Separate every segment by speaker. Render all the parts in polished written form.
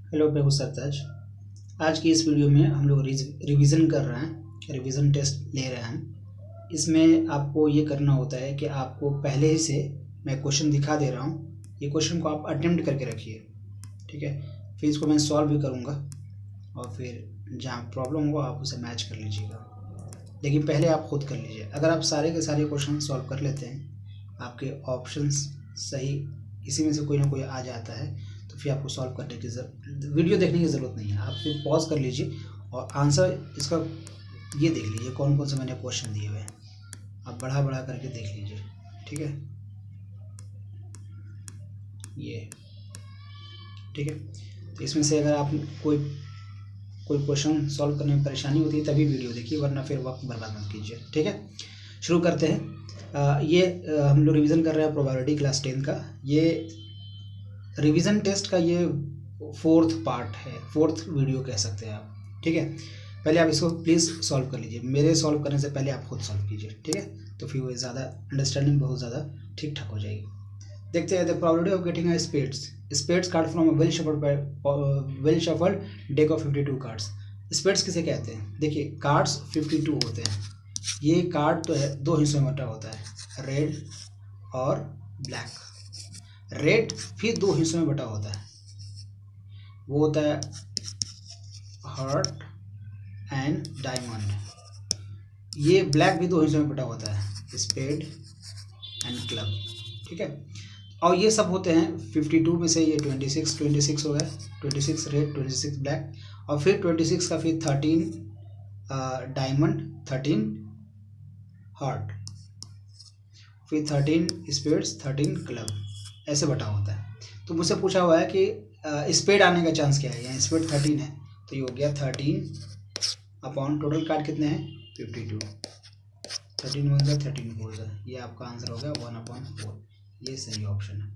Speaker 1: Hello बेहू सरताज। आज की इस वीडियो में हम लोग रिवीजन कर रहे हैं, रिवीजन टेस्ट ले रहे हैं। इसमें आपको ये करना होता है कि आपको पहले ही से मैं क्वेश्चन दिखा दे रहा हूँ, ये क्वेश्चन को आप अटेम्प्ट करके रखिए, ठीक है। फिर इसको मैं सॉल्व भी करूँगा और फिर जहाँ प्रॉब्लम हो आप उसे मैच कर लीजिएगा, लेकिन पहले आप खुद कर लीजिए। अगर आप सारे के सारे क्वेश्चन सॉल्व कर लेते हैं, आपके ऑप्शंस सही इसी में से कोई ना कोई आ जाता है, तो फिर आपको सॉल्व करने की वीडियो देखने की ज़रूरत नहीं है। आप फिर पॉज कर लीजिए और आंसर इसका ये देख लीजिए कौन कौन से मैंने क्वेश्चन दिए हुए हैं, आप बढ़ा बढ़ा करके देख लीजिए, ठीक है। ये ठीक है, तो इसमें से अगर आप कोई क्वेश्चन सॉल्व करने में परेशानी होती है तभी वीडियो देखिए, वरना फिर वक्त बर्बाद मत कीजिए, ठीक है। शुरू करते हैं। ये हम लोग रिवीजन कर रहे हैं प्रोबेबिलिटी क्लास 10 का। ये रिवीजन टेस्ट का ये फोर्थ पार्ट है, फोर्थ वीडियो कह सकते हैं आप, ठीक है। पहले आप इसको प्लीज़ सॉल्व कर लीजिए, मेरे सॉल्व करने से पहले आप खुद सॉल्व कीजिए, ठीक है। तो फिर वो ज़्यादा अंडरस्टैंडिंग बहुत ज़्यादा ठीक ठाक हो जाएगी। देखते हैं, the probability of getting a spades card from a well shuffled deck of 52 cards. Spades किसे कहते हैं? देखिए, कार्ड्स 52 होते हैं। ये कार्ड तो है दो हिस्सों में बटा होता है, रेड और ब्लैक। रेड फिर दो हिस्सों में बटा होता है, वो होता है हार्ट एंड डायमंड। ये ब्लैक भी दो हिस्सों में बटा होता है, स्पेड एंड क्लब, ठीक है। और ये सब होते हैं 52 में से ये 26 हो गया, 26 रेड 26 ब्लैक, और फिर 26 का फिर 13 डायमंड, 13 हार्ट, फिर 13 स्पेड्स, 13 क्लब, ऐसे बटा होता है। तो मुझसे पूछा हुआ है कि स्पेड आने का चांस क्या है, यहाँ स्पेड 13 है तो ये हो गया 13 अपॉन टोटल कार्ड कितने हैं 52, 13 1 13 4, ये आपका आंसर हो गया 1/4। ये सही ऑप्शन है,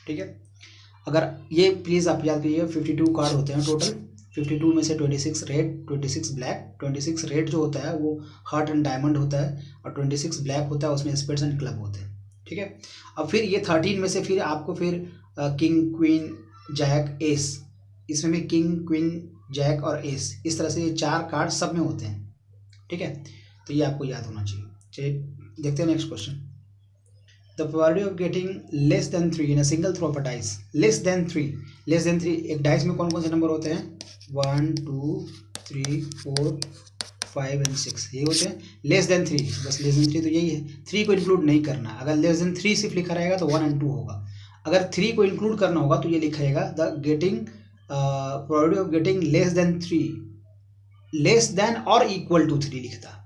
Speaker 1: ठीक है। अगर ये प्लीज़ आप याद करिए 52 कार्ड होते हैं टोटल, 52 में से 26 रेड 26 ब्लैक, 26 रेड जो होता है वो हार्ट एंड डायमंड होता है, और 26 ब्लैक होता है उसमें स्पेड्स एंड क्लब होते हैं, ठीक है। अब फिर ये 13 में से फिर आपको फिर किंग क्वीन जैक एस, इसमें भी किंग क्वीन जैक और एस, इस तरह से ये चार कार्ड सब में होते हैं, ठीक है। तो ये आपको याद होना चाहिए। चलिए देखते हैं next question. The probability of getting less than 3 in a single throw of a dice. Less than 3, एक डाइस में कौन कौन से नंबर होते हैं 1 2 3 4 5 एंड 6, ये होते हैं लेस देन 3। बस लेस देन 3 तो यही है, 3 को इंक्लूड नहीं करना। अगर लेस देन 3 सिर्फ लिखा रहेगा तो 1 एंड 2 होगा। अगर 3 को इंक्लूड करना होगा तो ये लिखेगा the getting probability of getting less than 3, less than और इक्वल टू 3 लिखता।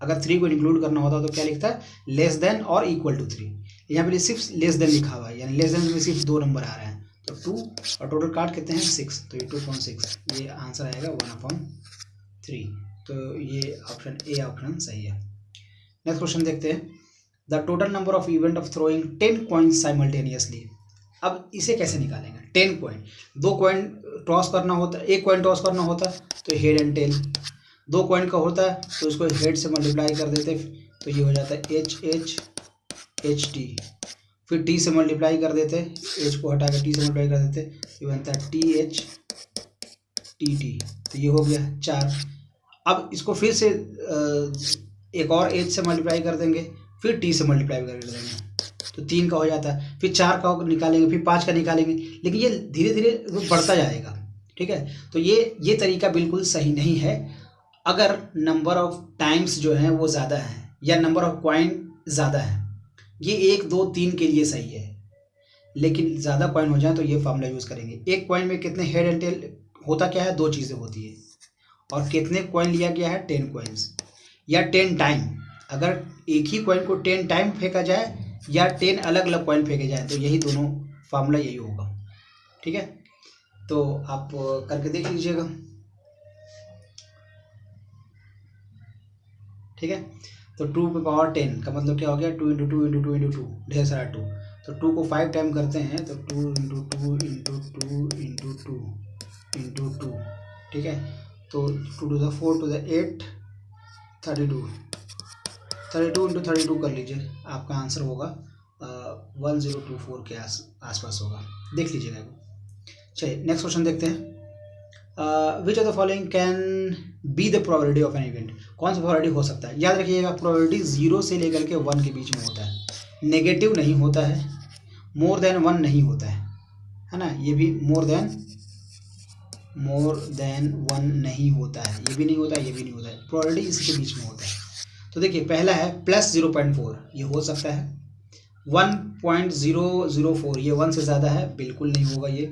Speaker 1: अगर 3 को इंक्लूड करना होता तो क्या लिखता है लेस देन और इक्वल टू 3। यहाँ पे सिर्फ लेस देन लिखा हुआ है, यानी लेस देन में सिर्फ दो नंबर आ रहे हैं, तो 2 और टोटल कार्ड कितने हैं 6, तो ये 2/6, ये आंसर आएगा 1/3। तो ये ऑप्शन ए ऑप्शन सही है। नेक्स्ट क्वेश्चन देखते हैं। The total number of event of throwing 10 coins simultaneously. अब इसे कैसे निकालेंगे? 10 कॉइन, दो कॉइन टॉस करना होता है, एक कॉइन टॉस करना होता है तो हेड एंड टेल, दो कॉइन का होता है तो उसको हेड से मल्टीप्लाई कर देते तो ये हो जाता है एच एच एच टी, फिर टी से मल्टीप्लाई कर देते, एच को हटा कर टी से मल्टीप्लाई कर देते, ये बनता है टी एच टी टी, तो ये हो गया 4। अब इसको फिर से एक और एच से मल्टीप्लाई कर देंगे, फिर टी से मल्टीप्लाई कर देंगे तो 3 का हो जाता है, फिर 4 का निकालेंगे, फिर 5 का निकालेंगे, लेकिन ये धीरे धीरे बढ़ता जाएगा, ठीक है। तो ये तरीका बिल्कुल सही नहीं है। अगर नंबर ऑफ टाइम्स जो है वो ज़्यादा है या नंबर ऑफ कॉइन ज़्यादा है, ये 1 2 3 के लिए सही है, लेकिन ज़्यादा कॉइन हो जाए तो ये फॉर्मूला यूज़ करेंगे। एक कॉइन में कितने हेड एंड टेल होता क्या है, दो चीज़ें होती है, और कितने कॉइन लिया गया है 10 कॉइन्स या 10 टाइम। अगर एक ही कॉइन को 10 टाइम फेंका जाए या 10 अलग अलग कॉइन फेंके जाए तो यही दोनों फार्मूला यही होगा, ठीक है। तो आप करके देख लीजिएगा, ठीक है। तो 2 की पावर 10 का मतलब क्या हो गया 2 × 2 × 2 × 2, ढेर सारा 2, तो 2 को 5 टाइम करते हैं तो 2 × 2 × 2 × 2 × 2, ठीक है। तो 2 to the 4 to the 8 32 × 32 कर लीजिए, आपका आंसर होगा 1024 के आसपास होगा, देख लीजिएगा। चलिए नेक्स्ट क्वेश्चन देखते हैं। Which of the following can be the probability of an event, कौन सा प्रोबेबिलिटी हो सकता है। याद रखिएगा प्रोबेबिलिटी 0 से लेकर के 1 के बीच में होता है, नेगेटिव नहीं होता है, मोर देन 1 नहीं होता है ना, ये भी मोर देन 1 नहीं होता है, ये भी नहीं होता है, ये भी नहीं होता है, प्रोबेबिलिटी इसके बीच में होता है। तो देखिए पहला है +0.4, ये हो सकता है। 1.004 ये 1 से ज़्यादा है, बिल्कुल नहीं होगा ये।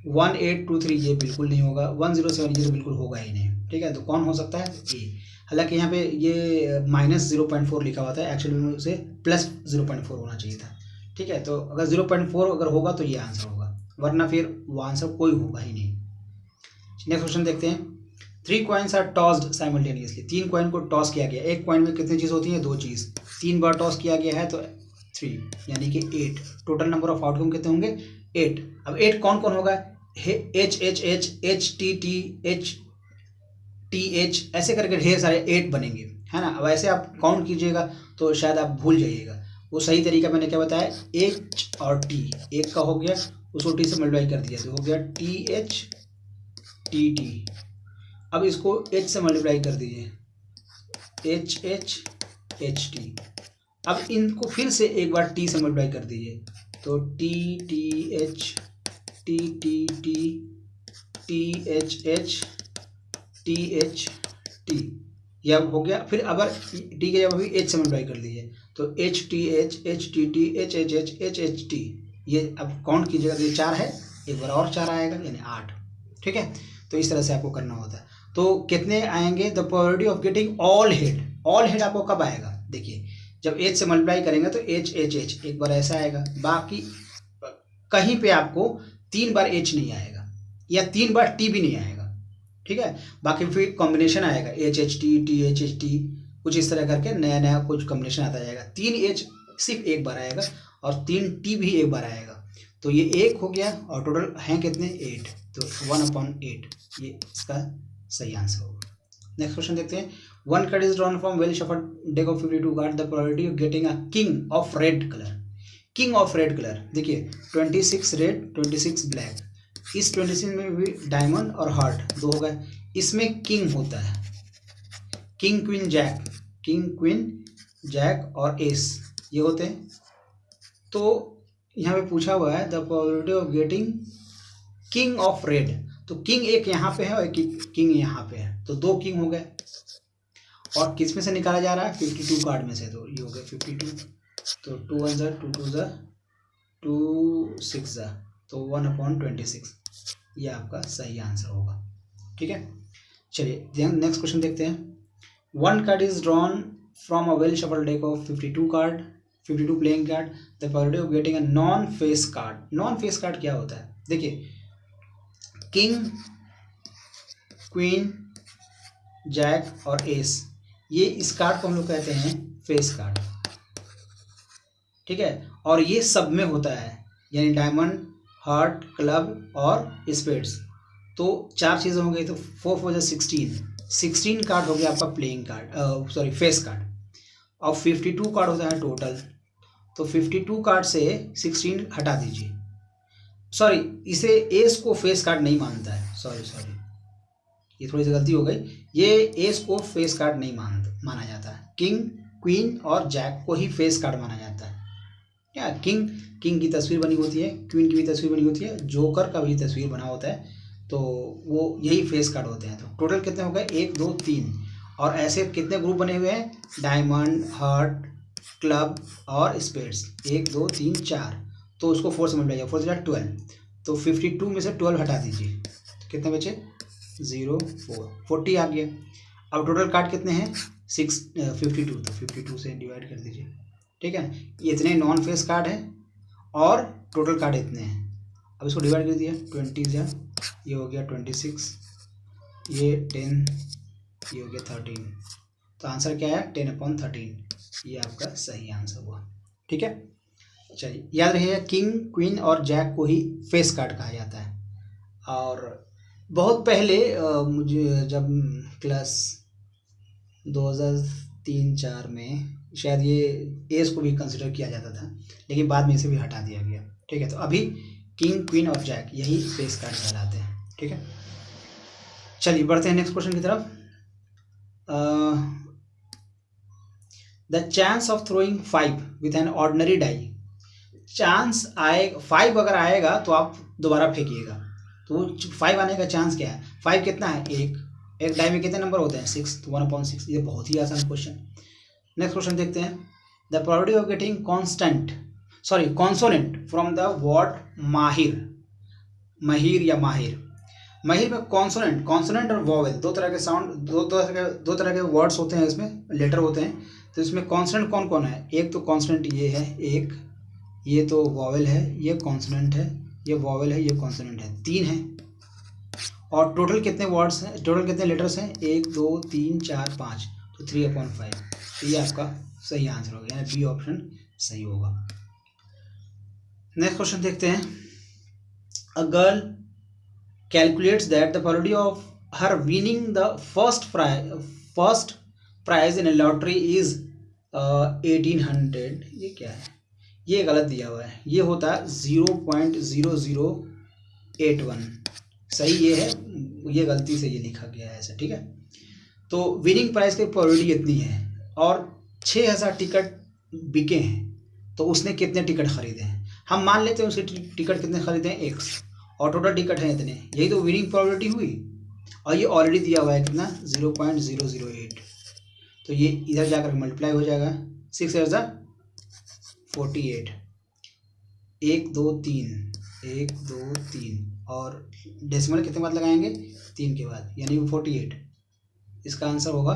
Speaker 1: 1823 ये बिल्कुल नहीं होगा। 107 ये तो बिल्कुल होगा ही नहीं। ठीक है, तो कौन हो सकता है, ए। हालांकि यहाँ पे ये -0.4 लिखा हुआ था, एक्चुअली में उसे +0.4 होना चाहिए था। ठीक है, तो अगर 0.4 अगर होगा तो ये आंसर होगा, वरना फिर वो आंसर कोई होगा ही नहीं। नेक्स्ट क्वेश्चन देखते हैं। 3 coins are tossed simultaneously, 3 coin को टॉस किया गया। एक कॉइन में कितनी चीज़ होती है, 2 चीज़। 3 बार टॉस किया गया है तो 3 यानी कि 8। टोटल नंबर ऑफ आउटकम कितने होंगे, 8। अब 8 कौन कौन होगा, H H H H T T H T H ऐसे करके ढेर सारे 8 बनेंगे, है ना। अब ऐसे आप काउंट कीजिएगा तो शायद आप भूल जाइएगा। वो सही तरीका मैंने क्या बताया, H और T, एक का हो गया उसको T से मल्टीप्लाई कर दिया तो हो गया TH TT। अब इसको H से मल्टीप्लाई कर दीजिए, HH HT। अब इनको फिर से एक बार T से मल्टीप्लाई कर दीजिए तो TTH TTT THH THT, यह हो गया। फिर अगर T के जब अभी H से मल्टीप्लाई कर दीजिए तो HTH HTT HHH HHT। ये अब काउंट कीजिएगा तो ये 4 है, एक बार और 4 आएगा यानी 8। ठीक है, तो इस तरह से आपको करना होता है। तो कितने आएंगे, the probability of getting all head आपको कब आएगा, देखिए जब H से मल्टीप्लाई करेंगे तो HHH एक बार ऐसा आएगा, बाकी कहीं पे आपको 3 बार H नहीं आएगा या 3 बार T भी नहीं आएगा। ठीक है, बाकी फिर कॉम्बिनेशन आएगा HHT THHT, कुछ इस तरह करके नया नया कुछ कॉम्बिनेशन आता जाएगा। 3 H सिर्फ एक बार आएगा और 3 T भी एक बार आएगा, तो ये 1 हो गया और टोटल हैं कितने, 8। तो 1/8 ये इसका सही आंसर होगा। नेक्स्ट क्वेश्चन देखते हैं। 1 card is drawn from well shuffled deck of 52 card, the probability of getting a king of red colour. King of red colour, देखिए 26 रेड 26 ब्लैक, इस 26 में भी डायमंड और हार्ट 2 हो गए। इसमें किंग होता है, किंग क्वीन जैक और एस ये होते हैं। तो यहाँ पे पूछा हुआ है the probability of getting king of red, तो किंग एक यहाँ पे है और एक किंग यहाँ पे है, तो 2 किंग हो गए। और किस में से निकाला जा रहा है, 52 कार्ड में से, तो ये हो गया 52। तो 2 1 ज़ा 2 2 ज़ा 2 6 ज़ा, तो 1/26 ये आपका सही आंसर होगा। ठीक है, चलिए नेक्स्ट क्वेश्चन देखते हैं। 1 card is drawn from a well shuffled deck of 52 playing card, the probability of getting a non face card. Non face card क्या होता है, देखिए किंग क्वीन जैक और एस, ये इस कार्ड को हम लोग कहते हैं फेस कार्ड। ठीक है, और ये सब में होता है, यानी डायमंड हार्ट क्लब और स्पेड्स, तो 4 चीज़ें हो गई, तो 4 4 16 कार्ड हो गया आपका playing card, sorry face card. और 52 कार्ड होता है टोटल, तो 52 कार्ड से 16 हटा दीजिए। सॉरी, इसे एस को फेस कार्ड नहीं मानता है, सॉरी ये थोड़ी सी गलती हो गई, ये एस को फेस कार्ड नहीं माना जाता है। किंग क्वीन और जैक को ही फेस कार्ड माना जाता है। क्या किंग की तस्वीर बनी होती है, क्वीन की भी तस्वीर बनी होती है, जोकर का भी तस्वीर बना होता है, तो वो यही फेस कार्ड होते हैं। तो टोटल कितने हो गए, 1 2 3, और ऐसे कितने ग्रुप बने हुए हैं, डायमंड हार्ट क्लब और स्पेड्स, 1 2 3 4, तो उसको 4 से मल्टीप्लाई किया, 4 से 12, तो 52 में से 12 हटा दीजिए, तो कितने बचे 0 4 40 आ गया। अब टोटल कार्ड कितने हैं 52, तो 52 से डिवाइड कर दीजिए। ठीक है, ये इतने नॉन फेस कार्ड हैं और टोटल कार्ड इतने हैं। अब इसको डिवाइड कर दिया, 20 ये हो गया 26, ये 10, ये हो गया 13, तो आंसर क्या है 10/13, ये आपका सही आंसर हुआ। ठीक है, चलिए याद रखिएगा किंग क्वीन और जैक को ही फेस कार्ड कहा जाता है। और बहुत पहले मुझे जब क्लास 2003-4 में शायद ये एज को भी कंसिडर किया जाता था, लेकिन बाद में इसे भी हटा दिया गया। ठीक है, तो अभी किंग, क्वीन और जैक, यही फेस कार्ड कहलाते हैं। ठीक है, चलिए बढ़ते हैं नेक्स्ट क्वेश्चन की तरफ। The chance of throwing 5 with an ordinary die, chance आए 5 अगर आएगा तो आप दोबारा फेंकिएगा, तो 5 आने का चांस क्या है? 5 कितना है? एक डाई में कितने नंबर होते हैं? 6, तो 1/6। ये बहुत ही आसान क्वेश्चन। नेक्स्ट क्वेश्चन देखते हैं। The probability of getting consonant from the word माहिर, महिर या माहिर। महिर में कॉन्सोनेंट और वॉवेल दो तरह के साउंड, दो तरह के वर्ड्स होते हैं, इसमें लेटर होते हैं। तो इसमें कॉन्सोनेंट कौन कौन है? एक तो कॉन्सोनेंट ये है, एक ये तो वॉवेल है, ये कॉन्सोनेंट है, ये वॉवेल है, ये कॉन्सोनेंट है, 3 है। और टोटल कितने वर्ड्स हैं, टोटल कितने लेटर्स हैं? 1 2 3 4 5, तो 3/5। तो ये आपका सही आंसर होगा, यानी बी ऑप्शन सही होगा। नेक्स्ट क्वेश्चन देखते हैं। A girl calculates that the probability of her winning the first prize in a lottery is 1800। ये क्या है? ये गलत दिया हुआ है, ये होता है 0.0081। सही ये है, ये गलती से ये लिखा गया है ऐसा। ठीक है, तो विनिंग प्राइस की प्रोबेबिलिटी इतनी है और 6000 टिकट बिके हैं, तो उसने कितने टिकट खरीदे हैं? हम मान लेते हैं उसके टिकट कितने खरीदे हैं? x, और टोटल टिकट है इतने, यही तो विनिंग प्रोबेबिलिटी हुई। और ये ऑलरेडी दिया हुआ है कितना? 0.008। तो ये इधर जाकर मल्टीप्लाई हो जाएगा, 6 × 48, 1 2 3 और डेसिमल कितने बाद लगाएंगे? 3 के बाद, यानी 48। इसका आंसर होगा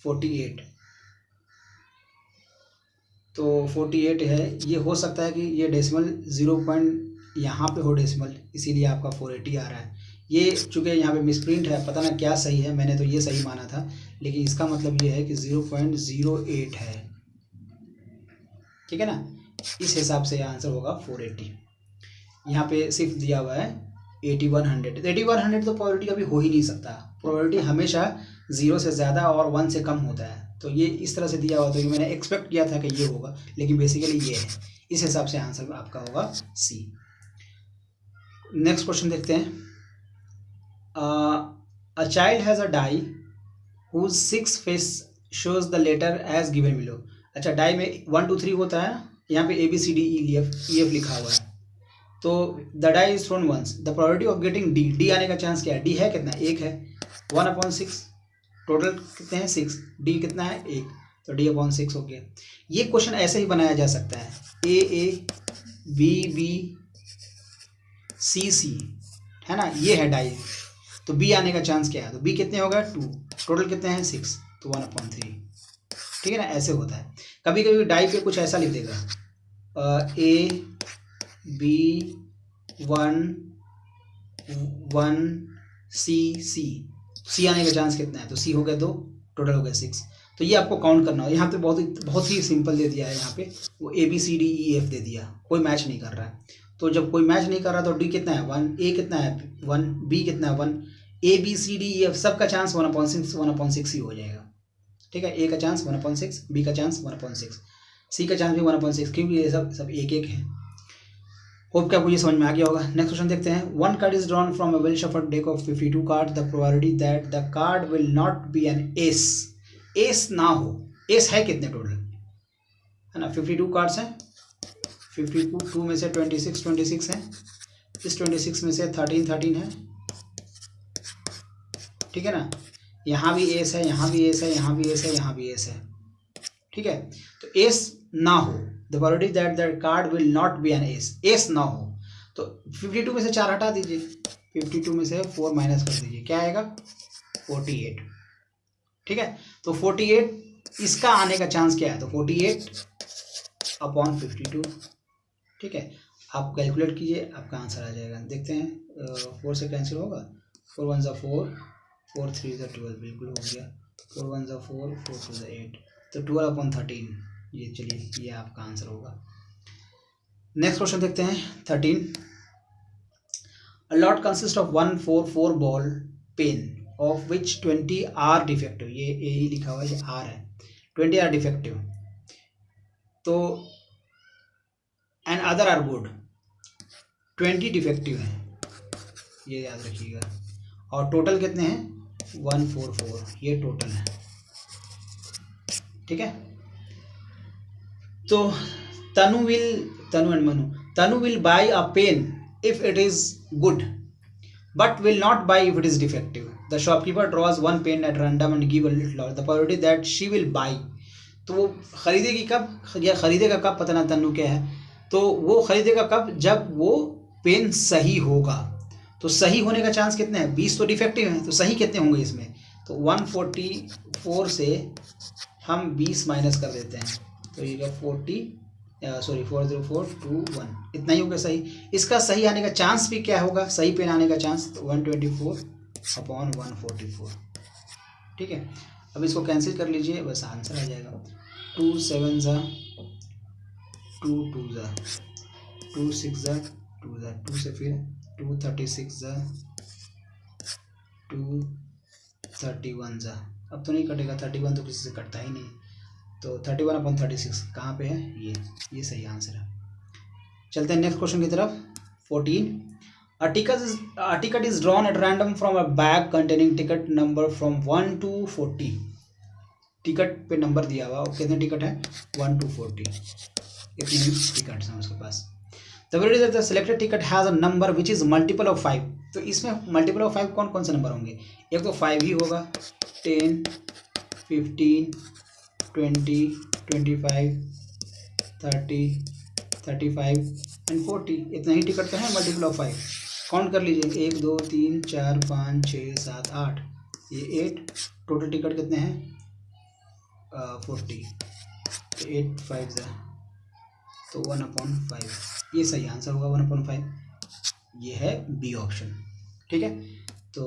Speaker 1: 48। तो 48 है। ये हो सकता है कि ये डेसिमल 0. यहाँ पे हो डेसिमल, इसीलिए आपका 480 आ रहा है। ये चूँकि यहाँ पे मिसप्रिंट है, पता ना क्या सही है, मैंने तो ये सही माना था, लेकिन इसका मतलब ये है कि 0.08 है। ठीक है ना, इस हिसाब से आंसर होगा 480। यहाँ पे सिर्फ दिया हुआ है 8100। 8100 तो प्रोबेबिलिटी कभी हो ही नहीं सकता, प्रोबेबिलिटी हमेशा 0 से ज़्यादा और 1 से कम होता है। तो ये इस तरह से दिया हुआ, तो ये मैंने एक्सपेक्ट किया था कि ये होगा, लेकिन बेसिकली ये है। इस हिसाब से आंसर आपका होगा सी। नेक्स्ट क्वेश्चन देखते हैं। A child has a die whose 6 face shows the letter as given below. अच्छा, डाई में 1 2 3 होता है, यहाँ पे ABCDEF लिखा हुआ है। तो the die is thrown once, the probability of getting d आने का चांस क्या है? डी है कितना? 1 है, 1/6। टोटल कितने हैं? 6। डी कितना है? 1, तो D/6 हो गया। ये क्वेश्चन ऐसे ही बनाया जा सकता है, A B C है ना, ये है डाई। तो बी आने का चांस क्या है? तो बी कितने होगा? 2। टोटल कितने हैं? 6, तो 1/3। ठीक है ना, ऐसे होता है। कभी कभी डाई पे कुछ ऐसा लिख देगा, A B 1 C आने का चांस कितना है? तो C हो गया 2, टोटल हो गया 6। तो ये आपको काउंट करना हो। यहाँ पे बहुत ही सिंपल दे दिया है, यहाँ पे वो ABCDEF दे दिया, कोई मैच नहीं कर रहा है। तो जब कोई मैच नहीं कर रहा तो डी कितना है? 1, ए कितना है? 1, बी कितना है? 1, ABCDEF सबका चांस 1/6 ही हो जाएगा। ठीक है, ए का चांस 1/6, बी का चांस 1/6, सी का चांस भी 1/6, क्योंकि ये सब एक एक है। होप कि आपको ये समझ में आ गया होगा। नेक्स्ट क्वेश्चन देखते हैं। 1 card is drawn from a well shuffled deck of 52 card, the probability that the card will not be an ace, ace ना हो। एस है कितने टोटल? है ना, 52 कार्ड्स हैं, 52 में से 26 है, इस 26 में से 13 है। ठीक है ना, यहाँ भी एस है, यहाँ भी एस है, यहाँ भी एस है, यहाँ भी एस है। ठीक है, तो एस ना हो, the probability that that card will not be an ace, ace ना हो। तो 52 में से 4 हटा दीजिए, 52 में से 4 माइनस कर दीजिए, क्या आएगा? 48। ठीक है, तो 48 इसका आने का चांस क्या है? तो 48/52। ठीक है, आप कैलकुलेट कीजिए, आपका आंसर आ जाएगा। देखते हैं, 4 से कैंसिल होगा, 4 1 ज़ा 4, 4 3 ज़ा 12, बिल्कुल हो गया। 4 1 ज़ा 4, 4 2 ज़ा 8, तो 12/13। ये चलिए, ये आपका आंसर होगा। नेक्स्ट क्वेश्चन देखते हैं 13। A lot consist of 144 ball pen of which 20 are defective, ये ए ही लिखा हुआ है, ये आर है, 20 आर डिफेक्टिव, तो and other are good. 20 defective हैं, ये याद रखिएगा। और टोटल कितने हैं 144, ये टोटल है। ठीक है, तो Tanu will buy a pen if it is good but will not buy if it is defective. The shopkeeper draws one pen at random and give a little out. The probability that she will buy. तो वो खरीदेगी कब या खरीदेगा कब पता ना तन्नू क्या है, तो वो खरीदेगा कब जब वो पेन सही होगा। तो सही होने का चांस कितने हैं 20 तो डिफेक्टिव हैं, तो सही कितने होंगे इसमें, तो 144 से हम 20 माइनस कर देते हैं, तो ये 40421 इतना ही होगा सही। इसका सही आने का चांस भी क्या होगा, सही पेन आने का चांस, तो 124/144। ठीक है, अब इसको कैंसिल कर लीजिए, बस आंसर आ जाएगा 2 7 ज़ा 2 2 ज़ा 2 6 ज़ा 2 ज़ा 2 से फिर 2 36 ज़ा 2 31 ज़ा, अब तो नहीं कटेगा 31 तो किसी से कटता ही नहीं, तो 31/36 कहाँ पे है, ये सही आंसर है। चलते हैं नेक्स्ट क्वेश्चन की तरफ। 14 A ticket is drawn at random from a bag containing ticket number from 1 to 40। Ticket पे नंबर दिया हुआ, कितने टिकट है 1 to 40, इतने टिकट हैं उसके पास। The probability that the selected ticket has a number which is multiple of 5। तो इसमें मल्टीपल ऑफ 5 कौन कौन से नंबर होंगे, एक तो 5 ही होगा, 10 15 20 25 30 35 एंड 40, इतना ही टिकट तो है मल्टीपल ऑफ 5। काउंट कर लीजिए 1 2 3 4 5 6 7 8, ये 8, टोटल टिकट कितने हैं 40, तो 8 5 ज़ा, तो 1/5, ये सही आंसर होगा 1/5, ये है बी ऑप्शन। ठीक है, तो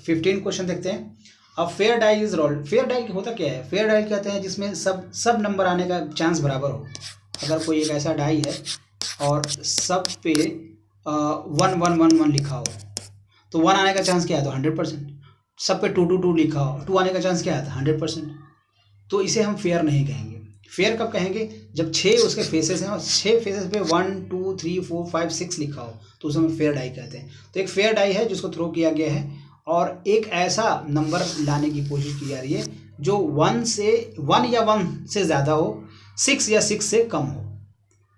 Speaker 1: 15 क्वेश्चन देखते हैं। अब fair die is rolled. Fair die होता क्या है, फेयर डाई कहते हैं जिसमें सब नंबर आने का चांस बराबर हो। अगर कोई एक ऐसा डाई है और सब पे 1 1 1 1 लिखा हो, तो 1 आने का चांस क्या है, तो 100%। सब पे 2 2 2 लिखा हो, 2 आने का चांस क्या है, 100%। तो इसे हम फेयर नहीं कहेंगे। फेयर कब कहेंगे, जब 6 उसके फेसेस हैं और 6 फेसेस पे 1 2 3 4 5 6 लिखा हो, तो उसे हम फेयर डाई कहते हैं। तो एक फेयर डाई है जिसको थ्रो किया गया है और एक ऐसा नंबर लाने की कोशिश की जा रही है जो 1 या 1 से ज़्यादा हो, 6 या 6 से कम हो।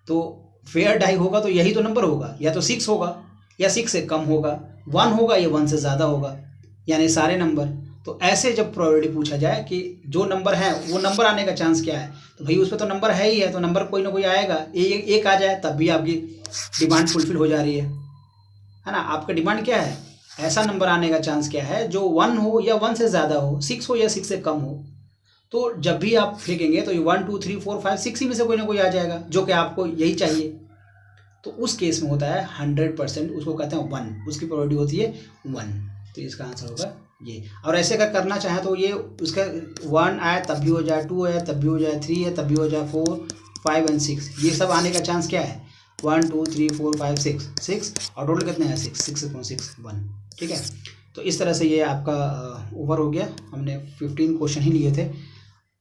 Speaker 1: तो फेयर डाई होगा तो यही तो नंबर होगा, या तो 6 होगा या 6 से कम होगा, 1 होगा या 1 से ज़्यादा होगा, यानी सारे नंबर। तो ऐसे जब प्रोबेबिलिटी पूछा जाए कि जो नंबर है वो नंबर आने का चांस क्या है, तो भाई उस पर तो नंबर है ही है, तो नंबर कोई ना कोई आएगा। एक आ जाए तब भी आपकी डिमांड फुलफिल हो जा रही है ना। आपका डिमांड क्या है, ऐसा नंबर आने का चांस क्या है जो 1 हो या 1 से ज़्यादा हो, 6 हो या 6 से कम हो। तो जब भी आप फेंकेंगे तो ये 1 2 3 4 5 6 ही में से कोई ना कोई आ जाएगा जो कि आपको यही चाहिए। तो उस केस में होता है 100%, उसको कहते हैं 1, उसकी प्रोबेबिलिटी होती है 1। तो इसका आंसर होगा ये। और ऐसे अगर करना चाहे तो ये उसका 1 आए तब भी हो जाए, 2 है तब भी हो जाए, 3 है तब भी हो जाए, 4 5 एंड 6, ये सब आने का चांस क्या है 1 2 3 4 5 6 और टोटल कितने हैं 6 6 1। ठीक है, तो इस तरह से ये आपका ओवर हो गया। हमने 15 क्वेश्चन ही लिए थे।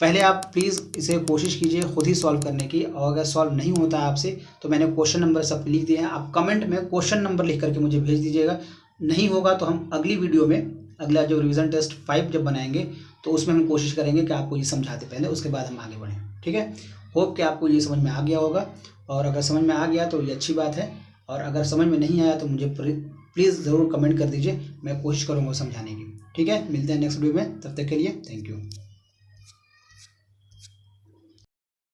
Speaker 1: पहले आप प्लीज़ इसे कोशिश कीजिए खुद ही सॉल्व करने की, और अगर सॉल्व नहीं होता है आपसे तो मैंने क्वेश्चन नंबर सब लिख दिए हैं, आप कमेंट में क्वेश्चन नंबर लिख करके मुझे भेज दीजिएगा। नहीं होगा तो हम अगली वीडियो में, अगला जो रिवीजन टेस्ट 5 जब बनाएंगे तो उसमें हम कोशिश करेंगे कि आपको ये समझाते पहले, उसके बाद हम आगे बढ़ें। ठीक है, होप कि आपको ये समझ में आ गया होगा, और अगर समझ में आ गया तो ये अच्छी बात है, और अगर समझ में नहीं आया तो मुझे प्लीज़ ज़रूर कमेंट कर दीजिए, मैं कोशिश करूँगा समझाने की। ठीक है, मिलते हैं नेक्स्ट वीडियो में, तब तक के लिए थैंक यू।